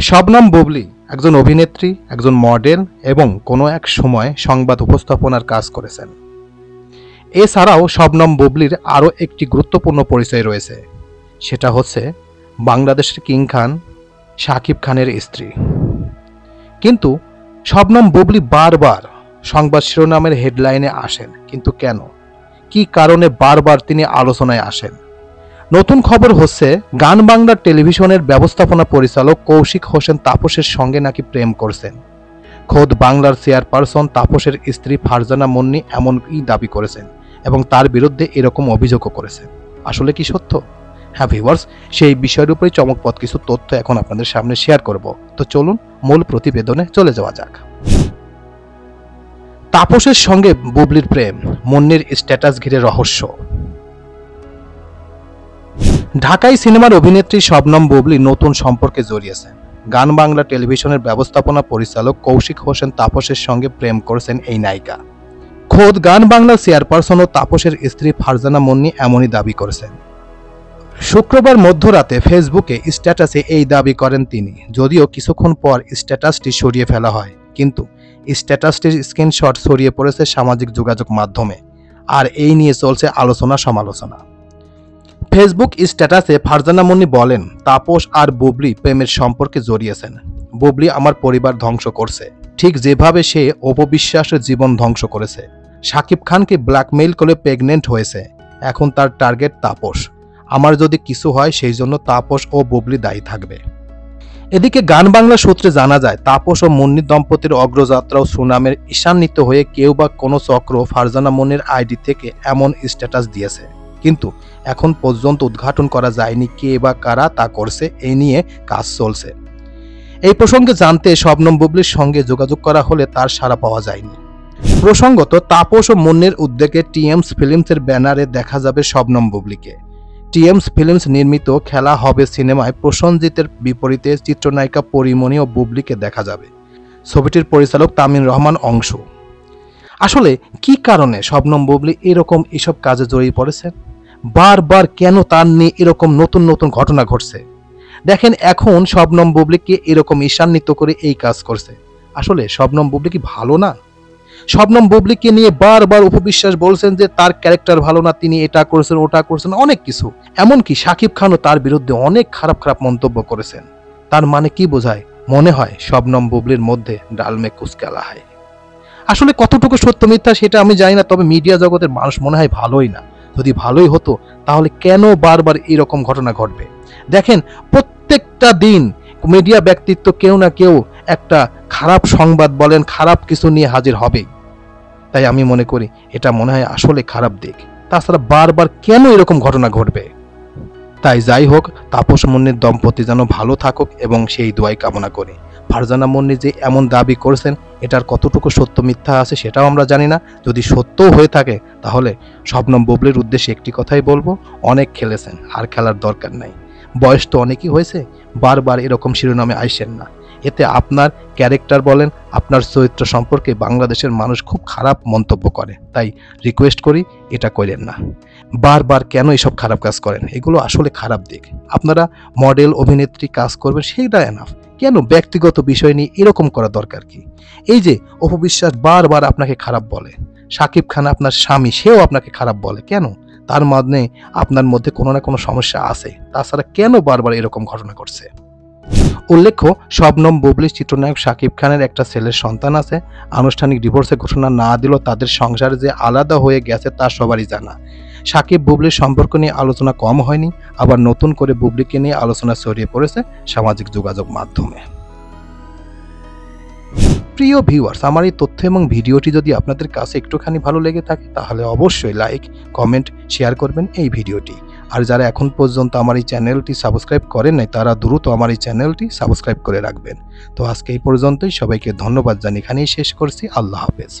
শবনম বুবলী একজন অভিনেত্রী, একজন মডেল এবং কোনো এক সময় সংবাদ উপস্থাপনার কাজ করেছেন। এছাড়াও শবনম বুবলীর আরও একটি গুরুত্বপূর্ণ পরিচয় রয়েছে, সেটা হচ্ছে বাংলাদেশের কিং খান শাকিব খানের স্ত্রী। কিন্তু শবনম বুবলী বারবার সংবাদ শিরোনামের হেডলাইনে আসেন, কিন্তু কেন, কি কারণে বারবার তিনি আলোচনায় আসেন? নতুন খবর হচ্ছে গান বাংলার টেলিভিশনের ব্যবস্থাপনা পরিচালক কৌশিক হোসেন তাপসের সঙ্গে নাকি প্রেম করছেন। খোদ বাংলার চেয়ারপারসন তাপসের স্ত্রী ফারজানা মুন্নি এমনই দাবি করেছেন এবং তার বিরুদ্ধে এরকম অভিযোগও করেছেন। আসলে কি সত্য? হ্যাঁ ভিউয়ার্স, সেই বিষয়ের উপরে চমকপ্রদ কিছু তথ্য এখন আপনাদের সামনে শেয়ার করব। তো চলুন মূল প্রতিবেদনে চলে যাওয়া যাক। তাপসের সঙ্গে বুবলীর প্রেম, মুন্নির স্ট্যাটাস ঘিরে রহস্য। ঢাকাই সিনেমার অভিনেত্রী শবনম বুবলী নতুন সম্পর্কে জড়িয়েছেন। গান বাংলা টেলিভিশনের ব্যবস্থাপনা পরিচালক কৌশিক হোসেন তাপসের সঙ্গে প্রেম করেছেন এই নায়িকা। খোদ গান বাংলার চেয়ারপারসন ও তাপসের স্ত্রী ফারজানা মুন্নি এমনই দাবি করেছেন। শুক্রবার মধ্যরাতে ফেসবুকে স্ট্যাটাসে এই দাবি করেন তিনি, যদিও কিছুক্ষণ পর স্ট্যাটাসটি সরিয়ে ফেলা হয়। কিন্তু স্ট্যাটাসটির স্ক্রিনশট ছড়িয়ে পড়েছে সামাজিক যোগাযোগ মাধ্যমে, আর এই নিয়ে চলছে আলোচনা সমালোচনা। ফেসবুক স্ট্যাটাসে ফারজানা মুন্নি বলেন, তাপস আর বুবলী প্রেমের সম্পর্কে জড়িয়েছেন। বুবলী আমার পরিবার ধ্বংস করছে, ঠিক যেভাবে সে অপবিশ্বাসের জীবন ধ্বংস করেছে। শাকিব খানকে ব্ল্যাকমেইল করে প্রেগনেন্ট হয়েছে, এখন তার টার্গেট তাপস। আমার যদি কিছু হয় সেই জন্য তাপস ও বুবলী দায়ী থাকবে। এদিকে গান বাংলা সূত্রে জানা যায়, তাপস ও মুন্নি দম্পতির অগ্রযাত্রা ও সুনামের ঈশান্বিত হয়ে কেউ বা কোনো চক্র ফারজানা মুন্নির আইডি থেকে এমন স্ট্যাটাস দিয়েছে, কিন্তু এখন পর্যন্ত উদ্ঘাটন করা যায়নি কে বা কারা তা করছে। এই নিয়ে কাজ চলছে। এই প্রসঙ্গে জানতে শবনম বুবলীর সঙ্গে যোগাযোগ করা হলে তার সাড়া পাওয়া যায়নি। প্রসঙ্গত, তাপস ও মুন্নির উদ্যোগে টিএমস ফিল্মসের ব্যানারে দেখা যাবে শবনম বুবলীকে। টিএমস ফিল্মস নির্মিত খেলা হবে সিনেমায় প্রসেনজিতের বিপরীতে চিত্রনায়িকা পরিমণি ও বুবলীকে দেখা যাবে। ছবিটির পরিচালক তামিম রহমান অংশু। আসলে কি কারণে শবনম বুবলী এসব কাজে জড়িয়ে পড়েছেন? বারবার কেন তার নিয়ে এরকম নতুন নতুন ঘটনা ঘটছে? দেখেন, এখন শবনম বুবলীকে এরকম ঈশান্বিত করে এই কাজ করছে। আসলে শবনম বুবলী কি ভালো না? শবনম বুবলীকে নিয়ে বারবার উপবিশ্বাস বলছেন যে তার ক্যারেক্টার ভালো না, তিনি এটা করছেন ওটা করছেন, অনেক কিছু। এমনকি শাকিব খানও তার বিরুদ্ধে অনেক খারাপ খারাপ মন্তব্য করেছেন। তার মানে কি বোঝায়? মনে হয় শবনম বুবলীর মধ্যে ডালমে কুচকালা হয়। আসলে কতটুকু সত্য মিথ্যা সেটা আমি জানি না, তবে মিডিয়া জগতের মানুষ মনে হয় ভালোই না। যদি ভালোই হতো তাহলে কেন বারবার এরকম ঘটনা ঘটবে? দেখেন, প্রত্যেকটা দিন মিডিয়া ব্যক্তিত্ব কেউ না কেউ একটা খারাপ সংবাদ বলেন, খারাপ কিছু নিয়ে হাজির হবে। তাই আমি মনে করি এটা মনে হয় আসলে খারাপ দিক। তাছাড়া বারবার কেন এরকম ঘটনা ঘটবে? তাই যাই হোক, তাপস মুন্নির দম্পতি যেন ভালো থাকুক এবং সেই দোয়াই কামনা করি। ফারজানা মুন্নি যে এমন দাবি করেছেন, এটার কতটুকু সত্য মিথ্যা আছে সেটাও আমরা জানি না। যদি সত্যও হয়ে থাকে তাহলে শবনম বুবলীর উদ্দেশ্যে একটি কথাই বলবো, অনেক খেলেছেন, আর খেলার দরকার নাই। বয়স তো অনেকই হয়েছে, বারবার এরকম শিরোনামে আইসেন না। এতে আপনার ক্যারেক্টার বলেন, আপনার চরিত্র সম্পর্কে বাংলাদেশের মানুষ খুব খারাপ মন্তব্য করে। তাই রিকোয়েস্ট করি, এটা করেন না। বারবার কেন এসব খারাপ কাজ করেন? এগুলো আসলে খারাপ দিক। আপনারা মডেল অভিনেত্রী কাজ করবেন, সেইটা এনাফ। কেন ব্যক্তিগত বিষয় নিয়ে এরকম করা দরকার কি? এই যে অপবিশ্বাস বারবার আপনাকে খারাপ বলে, শাকিব খান আপনার স্বামী, সেও আপনাকে খারাপ বলে, কেন? তার মানে আপনার মধ্যে কোনো না কোনো সমস্যা আছে। তাছাড়া কেন বারবার এরকম ঘটনা ঘটছে? উল্লেখ্য, শবনম বুবলীর চিত্রনায়ক শাকিব খানের একটা ছেলের সন্তান আছে। আনুষ্ঠানিক ডিভোর্সের ঘোষণা না দিলেও তাদের সংসারে যে আলাদা হয়ে গেছে তা সবারই জানা। শাকিব বুবলীর সম্পর্ক নিয়ে আলোচনা কম হয়নি, আবার নতুন করে বুবলীকে নিয়ে আলোচনা ছড়িয়ে পড়েছে সামাজিক যোগাযোগ মাধ্যমে। প্রিয় ভিউয়ার্স, আমার এই তথ্য এবং ভিডিওটি যদি আপনাদের কাছে একটুখানি ভালো লেগে থাকে তাহলে অবশ্যই লাইক, কমেন্ট, শেয়ার করবেন এই ভিডিওটি। আর যারা এখন পর্যন্ত আমার এই চ্যানেলটি সাবস্ক্রাইব করেন নাই তারা দ্রুত আমার এই চ্যানেলটি সাবস্ক্রাইব করে রাখবেন। তো আজকে এই পর্যন্তই, সবাইকে ধন্যবাদ জানিয়ে এখানেই শেষ করছি। আল্লাহ হাফেজ।